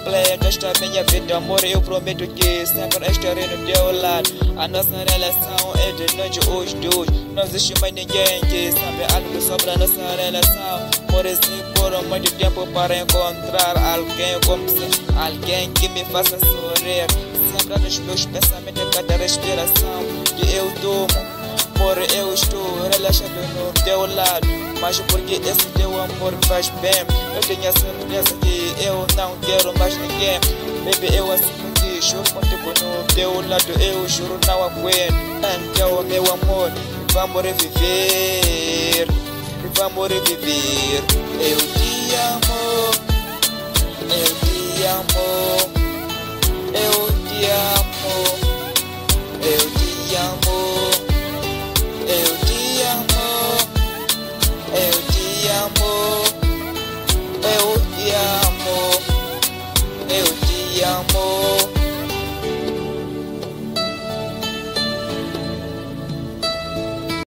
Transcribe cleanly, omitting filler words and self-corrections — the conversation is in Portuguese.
play, gasta minha vida, amor. Eu prometo que sempre estarei no teu lado. A nossa relação é de noite os dois. Não existe mais ninguém que sabe algo sobre a nossa relação. Por isso por muito tempo para encontrar alguém como você, alguém que me faça sorrir. Sempre nos meus pensamentos, cada respiração que eu tomo. Amor, eu estou relaxado no teu lado, mas porque esse teu amor faz bem. Eu tenho a certeza que eu não quero mais ninguém. Baby, eu assumo que juro contigo no teu lado. Eu juro, não aguento. Então, meu amor, vamos reviver. Vamos reviver. Eu te amo.